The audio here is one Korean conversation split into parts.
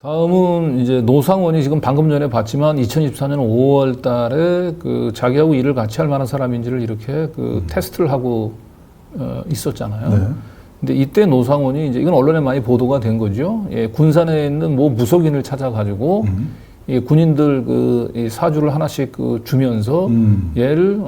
다음은 이제 노상원이 지금 방금 전에 봤지만 2024년 5월 달에 그 자기하고 일을 같이 할 만한 사람인지를 이렇게 그 테스트를 하고 있었잖아요. 네. 근데 이때 노상원이 이제 이건 언론에 많이 보도가 된 거죠. 예, 군산에 있는 뭐 무속인을 찾아가지고 이 군인들 이 사주를 하나씩 그 주면서 얘를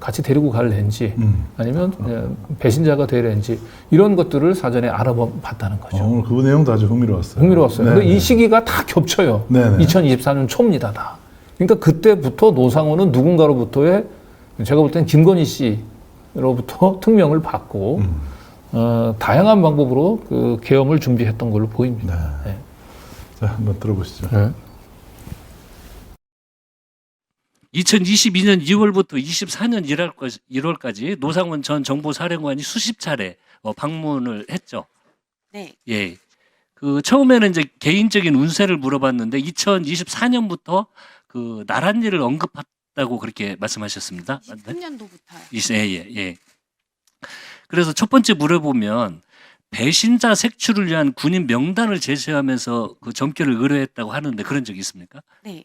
같이 데리고 갈는지 아니면 배신자가 되는지 이런 것들을 사전에 알아봤다는 거죠. 오늘 그 내용도 아주 흥미로웠어요. 흥미로웠어요. 근데 네네. 이 시기가 다 겹쳐요. 네네. 2024년 초입니다, 다. 그러니까 그때부터 노상원은 누군가로부터의 제가 볼 때는 김건희 씨로부터 특명을 받고 다양한 방법으로 그 계엄을 준비했던 걸로 보입니다. 네. 네. 자, 한번 들어보시죠. 네. 2022년 2월부터 24년 1월까지 노상원 전 정보사령관이 수십 차례 방문을 했죠. 네. 예. 그 처음에는 이제 개인적인 운세를 물어봤는데 2024년부터 그 나란 일을 언급했다고 그렇게 말씀하셨습니다. 23년도부터요. 예. 그래서 첫 번째 물어보면 배신자 색출을 위한 군인 명단을 제시하면서 그 점괘를 의뢰했다고 하는데 그런 적이 있습니까? 네.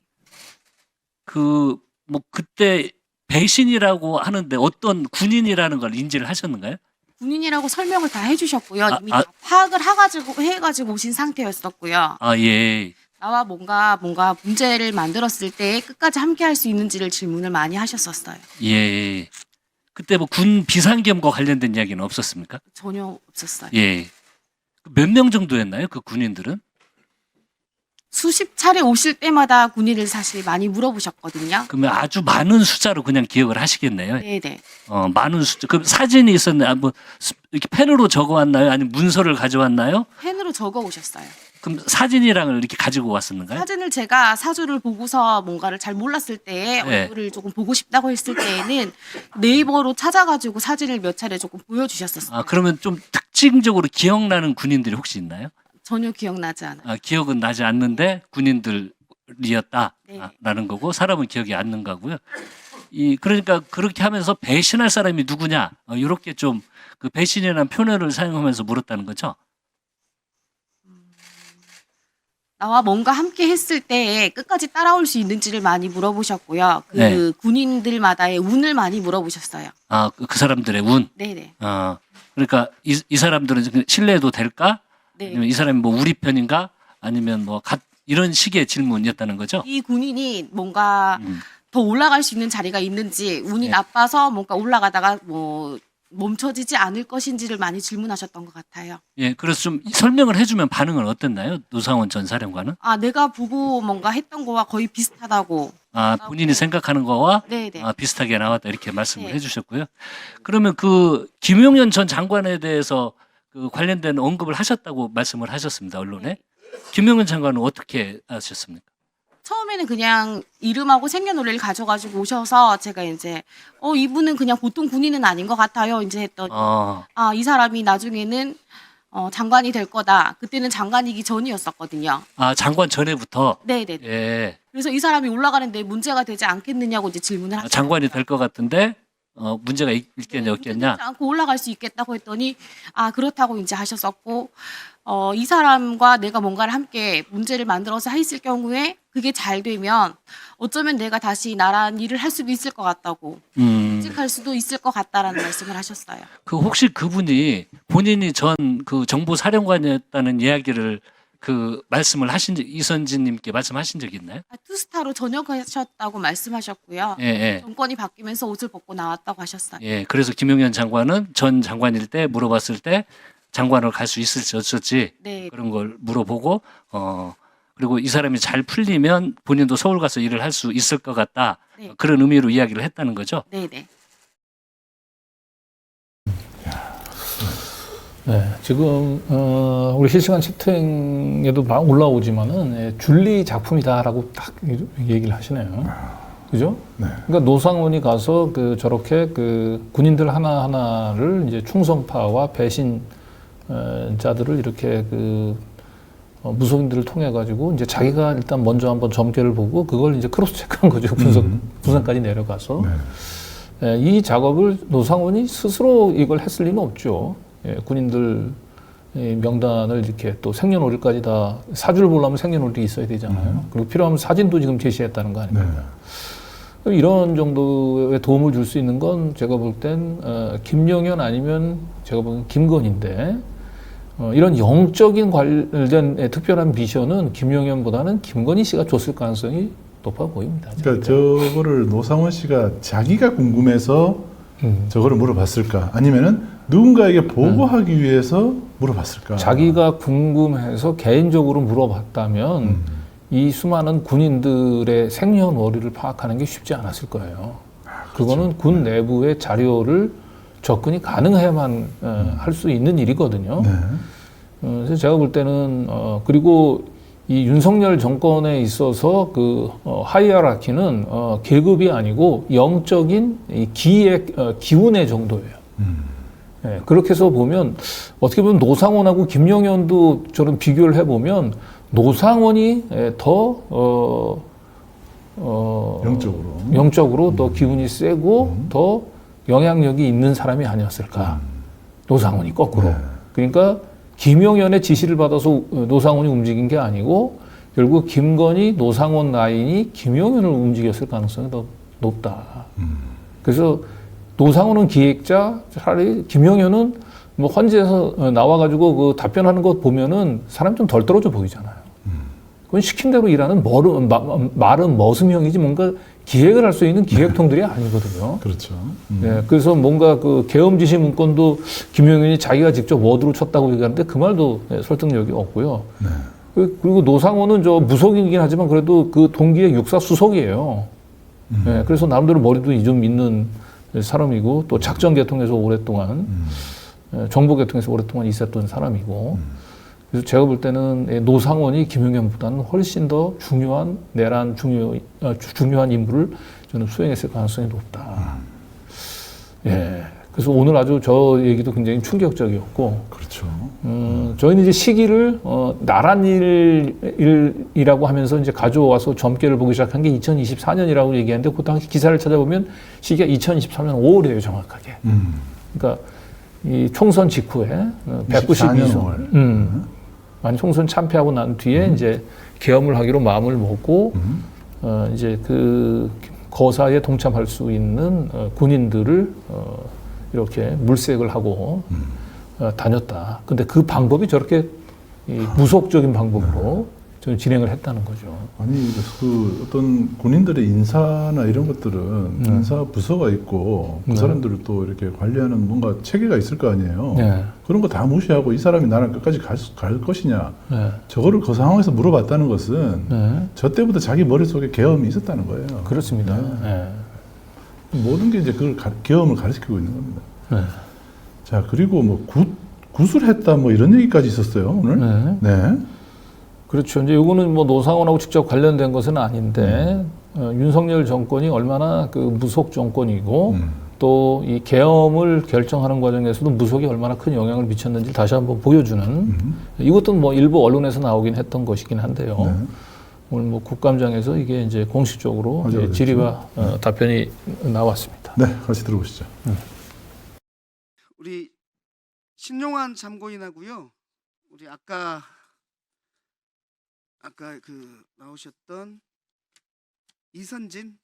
그 뭐 그때 배신이라고 하는데 어떤 군인이라는 걸 인지를 하셨는가요? 군인이라고 설명을 다 해주셨고요. 아, 이미 아. 다 파악을 해가지고 오신 상태였었고요. 아, 예. 나와 뭔가 문제를 만들었을 때 끝까지 함께 할 수 있는지를 질문을 많이 하셨었어요. 예. 그때 뭐 군 비상계엄과 관련된 이야기는 없었습니까? 전혀 없었어요. 예. 몇 명 정도였나요? 그 군인들은? 수십 차례 오실 때마다 군인을 사실 많이 물어보셨거든요. 그러면 아주 많은 숫자로 그냥 기억을 하시겠네요. 네네. 많은 숫자. 그럼 사진이 있었나요? 아, 뭐 이렇게 펜으로 적어왔나요? 아니면 문서를 가져왔나요? 펜으로 적어 오셨어요. 그럼 사진이랑 이렇게 가지고 왔었는가요? 사진을 제가 사주를 보고서 뭔가를 잘 몰랐을 때 네. 얼굴을 조금 보고 싶다고 했을 때에는 네이버로 찾아가지고 사진을 몇 차례 조금 보여주셨었어요. 아, 그러면 좀 특징적으로 기억나는 군인들이 혹시 있나요? 전혀 기억나지 않아요. 아, 기억은 나지 않는데 군인들이었다라는 네. 거고 사람은 기억이 안 나는 거고요. 그러니까 그렇게 하면서 배신할 사람이 누구냐 이렇게 좀 그 배신이라는 표현을 사용하면서 물었다는 거죠. 나와 뭔가 함께 했을 때 끝까지 따라올 수 있는지를 많이 물어보셨고요. 그 네. 군인들마다의 운을 많이 물어보셨어요. 아, 그 사람들의 운. 네네. 그러니까 이 사람들은 신뢰해도 될까? 네. 아니면 이 사람이 뭐 우리 편인가? 아니면 뭐 이런 식의 질문이었다는 거죠. 이 군인이 뭔가 더 올라갈 수 있는 자리가 있는지 운이 네. 나빠서 뭔가 올라가다가 뭐 멈춰지지 않을 것인지를 많이 질문하셨던 것 같아요. 예, 그래서 좀 설명을 해주면 반응은 어땠나요? 노상원 전 사령관은? 아, 내가 보고 뭔가 했던 거와 거의 비슷하다고. 아, 본인이 생각하는 거와 네네. 비슷하게 나왔다 이렇게 말씀을 네. 해주셨고요. 그러면 그 김용현 전 장관에 대해서 그 관련된 언급을 하셨다고 말씀을 하셨습니다. 언론에. 네. 김용현 장관은 어떻게 하셨습니까? 처음에는 그냥 이름하고 생년월일을 가져가지고 오셔서 제가 이제 이분은 그냥 보통 군인은 아닌 것 같아요. 이제 했더니 이 사람이 나중에는 장관이 될 거다. 그때는 장관이기 전이었었거든요. 장관 전에부터. 네네. 예. 그래서 이 사람이 올라가는데 문제가 되지 않겠느냐고 이제 질문을 하셨어요. 장관이 될 것 같은데 문제가 있겠냐 없겠냐. 되지 않고 올라갈 수 있겠다고 했더니 그렇다고 이제 하셨었고 이 사람과 내가 뭔가를 함께 문제를 만들어서 했을 경우에 그게 잘 되면 어쩌면 내가 다시 나란 일을 할 수도 있을 것 같다고 직할 수도 있을 것 같다라는 말씀을 하셨어요. 그 혹시 그분이 본인이 전 그 정보사령관이었다는 이야기를 그 말씀을 이선진님께 말씀하신 적이 있나요? 투스타로 전역하셨다고 말씀하셨고요. 예. 정권이 바뀌면서 옷을 벗고 나왔다고 하셨어요. 예. 그래서 김용현 장관은 전 장관일 때 물어봤을 때 장관을 갈 수 있을지 어쩔지 네. 그런 걸 물어보고 그리고 이 사람이 잘 풀리면 본인도 서울 가서 일을 할 수 있을 것 같다. 네. 그런 의미로 이야기를 했다는 거죠. 네네. 네, 지금 우리 실시간 채팅에도 막 올라오지만은 줄리 작품이다라고 딱 얘기를 하시네요. 그죠? 네. 그러니까 노상원이 가서 저렇게 군인들 하나하나를 이제 충성파와 배신자들을 이렇게 무속인들을 통해 가지고 이제 자기가 일단 먼저 한번 점괘를 보고 그걸 이제 크로스 체크한 거죠. 분석까지 내려가서. 이 작업을 노상원이 스스로 이걸 했을 리는 없죠. 예, 군인들 이 명단을 이렇게 또 생년월일까지 다 사주를 보려면 생년월일이 있어야 되잖아요. 그리고 필요하면 사진도 지금 제시했다는 거 아닙니까? 이런 정도의 도움을 줄 수 있는 건 제가 볼 땐 김용현 아니면 제가 보기엔 김건희인데 이런 영적인 관련된 특별한 미션은 김용현보다는 김건희 씨가 줬을 가능성이 높아 보입니다. 그러니까 저거를 노상원 씨가 자기가 궁금해서 저거를 물어봤을까? 아니면은 누군가에게 보고하기 위해서 물어봤을까? 자기가 궁금해서 개인적으로 물어봤다면 이 수많은 군인들의 생년월일을 파악하는 게 쉽지 않았을 거예요. 그거는 군 내부의 자료를 접근이 가능해야만 할 수 있는 일이거든요. 네. 그래서 제가 볼 때는 그리고 이 윤석열 정권에 있어서 그 하이어라키는 계급이 아니고 영적인 이 기운의 정도예요. 예, 그렇게 해서 보면 어떻게 보면 노상원하고 김용현도 저는 비교를 해보면 노상원이 더 영적으로 더 기운이 세고 더 영향력이 있는 사람이 아니었을까. 노상원이 거꾸로. 네. 그러니까 김용현의 지시를 받아서 노상원이 움직인 게 아니고 결국 김건희, 노상원 라인이 김용현을 움직였을 가능성이 더 높다. 그래서 노상원은 기획자, 차라리 김용현은 뭐 헌재에서 나와가지고 그 답변하는 것 보면은 사람 좀 덜 떨어져 보이잖아요. 그건 시킨 대로 일하는 말은 머슴형이지 뭔가 기획을 할 수 있는 기획통들이 아니거든요. 그렇죠. 네, 그래서 뭔가 그 계엄 지시 문건도 김용현이 자기가 직접 워드로 쳤다고 얘기하는데 그 말도 설득력이 없고요. 네. 그리고 노상원은 저 무속이긴 하지만 그래도 그 동기의 육사 수석이에요. 네, 그래서 나름대로 머리도 좀 있는 사람이고 또 작전 계통에서 오랫동안 정보 계통에서 오랫동안 있었던 사람이고 그래서 제가 볼 때는 노상원이 김용현보다는 훨씬 더 중요한 내란 중요한 임무를 저는 수행했을 가능성이 높다. 예. 그래서 오늘 아주 저 얘기도 굉장히 충격적이었고, 그렇죠. 저희는 이제 시기를 나란 일이라고 하면서 이제 가져와서 점괘를 보기 시작한 게 2024년이라고 얘기하는데 그 당시 기사를 찾아보면 시기가 2023년 5월이에요, 정확하게. 그러니까 이 총선 직후에 192선. 아니 총선 참패하고 난 뒤에 이제 계엄을 하기로 마음을 먹고 이제 그 거사에 동참할 수 있는 군인들을 이렇게 물색을 하고 다녔다. 근데 그 방법이 저렇게 이 무속적인 방법으로 좀 진행을 했다는 거죠. 아니 그 어떤 군인들의 인사나 이런 것들은 인사 부서가 있고 그 사람들을 또 이렇게 관리하는 뭔가 체계가 있을 거 아니에요. 네. 그런 거 다 무시하고 이 사람이 나랑 끝까지 갈 것이냐. 네. 저거를 그 상황에서 물어봤다는 것은 네. 저 때부터 자기 머릿속에 계엄이 있었다는 거예요. 그렇습니다. 네. 모든 게 이제 그걸 계엄을 가르치고 있는 겁니다. 네. 자, 그리고 뭐 구술했다 뭐 이런 얘기까지 있었어요, 오늘. 네. 네. 그렇죠. 이제 이거는 뭐 노상원하고 직접 관련된 것은 아닌데 윤석열 정권이 얼마나 그 무속 정권이고 또 이 계엄을 결정하는 과정에서도 무속이 얼마나 큰 영향을 미쳤는지 다시 한번 보여주는 이것도 뭐 일부 언론에서 나오긴 했던 것이긴 한데요. 네. 오늘 뭐 국감장에서 이게 이제 공식적으로 화제가 이제 질의와 답변이 나왔습니다. 네, 같이 들어보시죠. 우리 신용환 참고인하고요. 우리 아까 그 나오셨던 이선진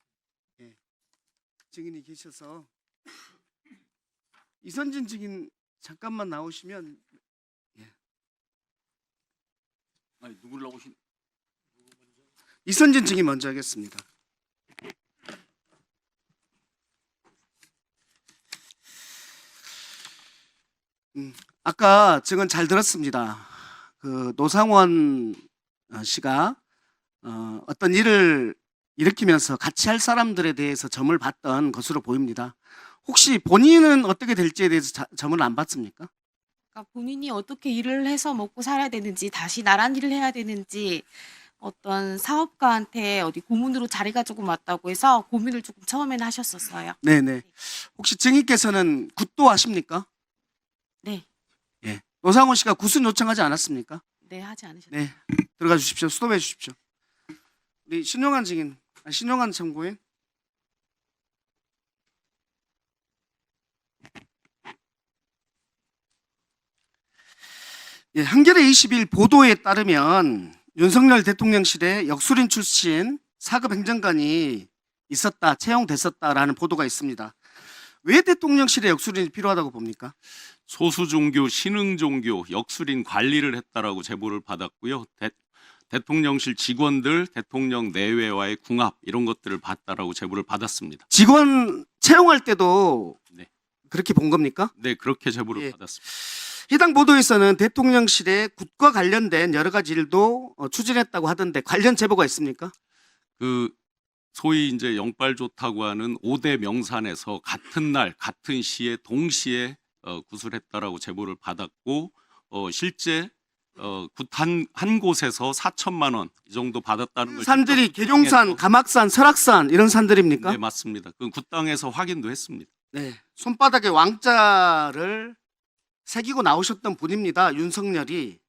증인이 계셔서 이선진 증인 잠깐만 나오시면 아니 누구를 나오신? 이선진 증인 먼저 하겠습니다. 아까 증언 잘 들었습니다. 그 노상원 씨가 어떤 일을 일으키면서 같이 할 사람들에 대해서 점을 봤던 것으로 보입니다. 혹시 본인은 어떻게 될지에 대해서 점을 안 봤습니까? 그러니까 본인이 어떻게 일을 해서 먹고 살아야 되는지, 다시 나란 일을 해야 되는지, 어떤 사업가한테 어디 고문으로 자리가 조금 왔다고 해서 고민을 조금 처음에는 하셨었어요. 네네. 혹시 증인께서는 굿도 하십니까? 네, 예. 노상원 씨가 굿은 요청하지 않았습니까? 네 하지 않으셨어요. 네. 들어가 주십시오. 스톱해 주십시오. 우리 신용환 증인, 신용환 참고인. 예, 한겨레 20일 보도에 따르면 윤석열 대통령실에 역술인 출신 4급 행정관이 있었다, 채용됐었다라는 보도가 있습니다. 왜 대통령실에 역술인이 필요하다고 봅니까? 소수 종교, 신흥 종교, 역술인 관리를 했다라고 제보를 받았고요. 대통령실 직원들, 대통령 내외와의 궁합 이런 것들을 봤다라고 제보를 받았습니다. 직원 채용할 때도 네. 그렇게 본 겁니까? 네, 그렇게 제보를 예. 받았습니다. 해당 보도에서는 대통령실에 굿과 관련된 여러 가지 일도 추진했다고 하던데 관련 제보가 있습니까? 그 소위 이제 영빨 좋다고 하는 5대 명산에서 같은 날, 같은 시에 동시에 구술했다라고 제보를 받았고 실제 굿 한 곳에서 4천만 원 이 정도 받았다는 걸 산들이 직접 계룡산, 확인했고, 가막산, 설악산 이런 산들입니까? 네, 맞습니다. 그 굿당에서 확인도 했습니다. 네. 손바닥에 왕자를 새기고 나오셨던 분입니다. 윤석열이.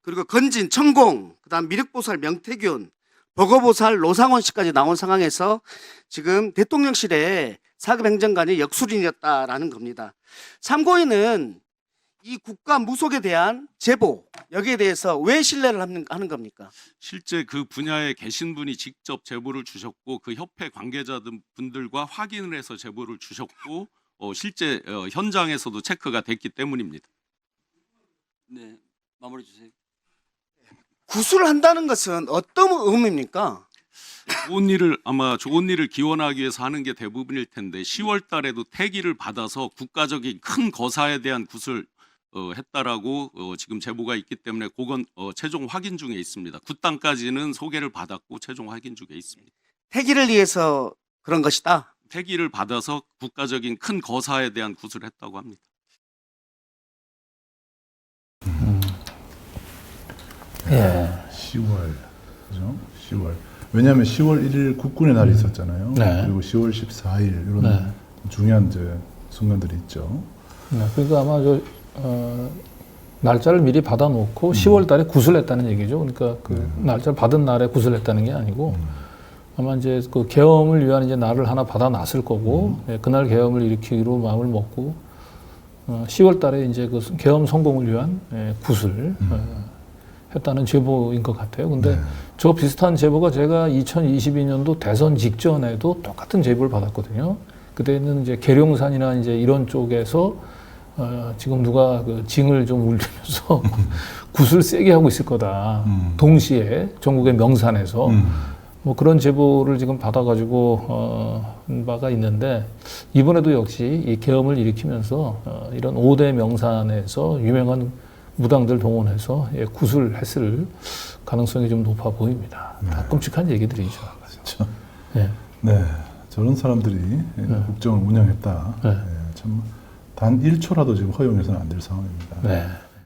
그리고 건진, 천공, 그다음 미륵보살 명태균, 버거보살 노상원 씨까지 나온 상황에서 지금 대통령실에 4급 행정관이 역술인이었다라는 겁니다. 참고인은 이 국가 무속에 대한 제보 여기에 대해서 왜 신뢰를 하는 겁니까? 실제 그 분야에 계신 분이 직접 제보를 주셨고 그 협회 관계자분들과 확인을 해서 제보를 주셨고 실제 현장에서도 체크가 됐기 때문입니다. 네, 마무리 주세요. 구술을 한다는 것은 어떤 의미입니까? 좋은 일을 기원하기 위해서 하는 게 대부분일 텐데 10월 달에도 태기를 받아서 국가적인 큰 거사에 대한 굿을 했다라고 지금 제보가 있기 때문에 그건 최종 확인 중에 있습니다. 굿당까지는 소개를 받았고 최종 확인 중에 있습니다. 태기를 위해서 그런 것이다. 태기를 받아서 국가적인 큰 거사에 대한 굿을 했다고 합니다. 예. 10월, 그죠? 10월. 왜냐하면 10월 1일 국군의 날이 있었잖아요. 네. 그리고 10월 14일 이런 네. 중요한 이제 순간들이 있죠. 네, 그러니까 아마 날짜를 미리 받아놓고 10월 달에 구슬했다는 얘기죠. 그러니까 그 날짜를 받은 날에 구슬했다는 게 아니고 아마 이제 그 계엄을 위한 이제 날을 하나 받아놨을 거고 예, 그날 계엄을 일으키기로 마음을 먹고 10월 달에 이제 그 계엄 성공을 위한 구슬 했다는 제보인 것 같아요. 근데 저 비슷한 제보가 제가 2022년도 대선 직전에도 똑같은 제보를 받았거든요. 그때는 이제 계룡산이나 이제 이런 쪽에서 지금 누가 그 징을 좀 울리면서 굿을 세게 하고 있을 거다. 동시에 전국의 명산에서 뭐 그런 제보를 지금 받아가지고 바가 있는데 이번에도 역시 이 계엄을 일으키면서 이런 5대 명산에서 유명한 무당들 동원해서 굿을 했을 가능성이 좀 높아 보입니다. 다 끔찍한 얘기들이죠. 그렇죠. 네. 네, 저런 사람들이 국정을 운영했다. 네. 참 단 1초라도 지금 허용해서는 안 될 상황입니다. 네.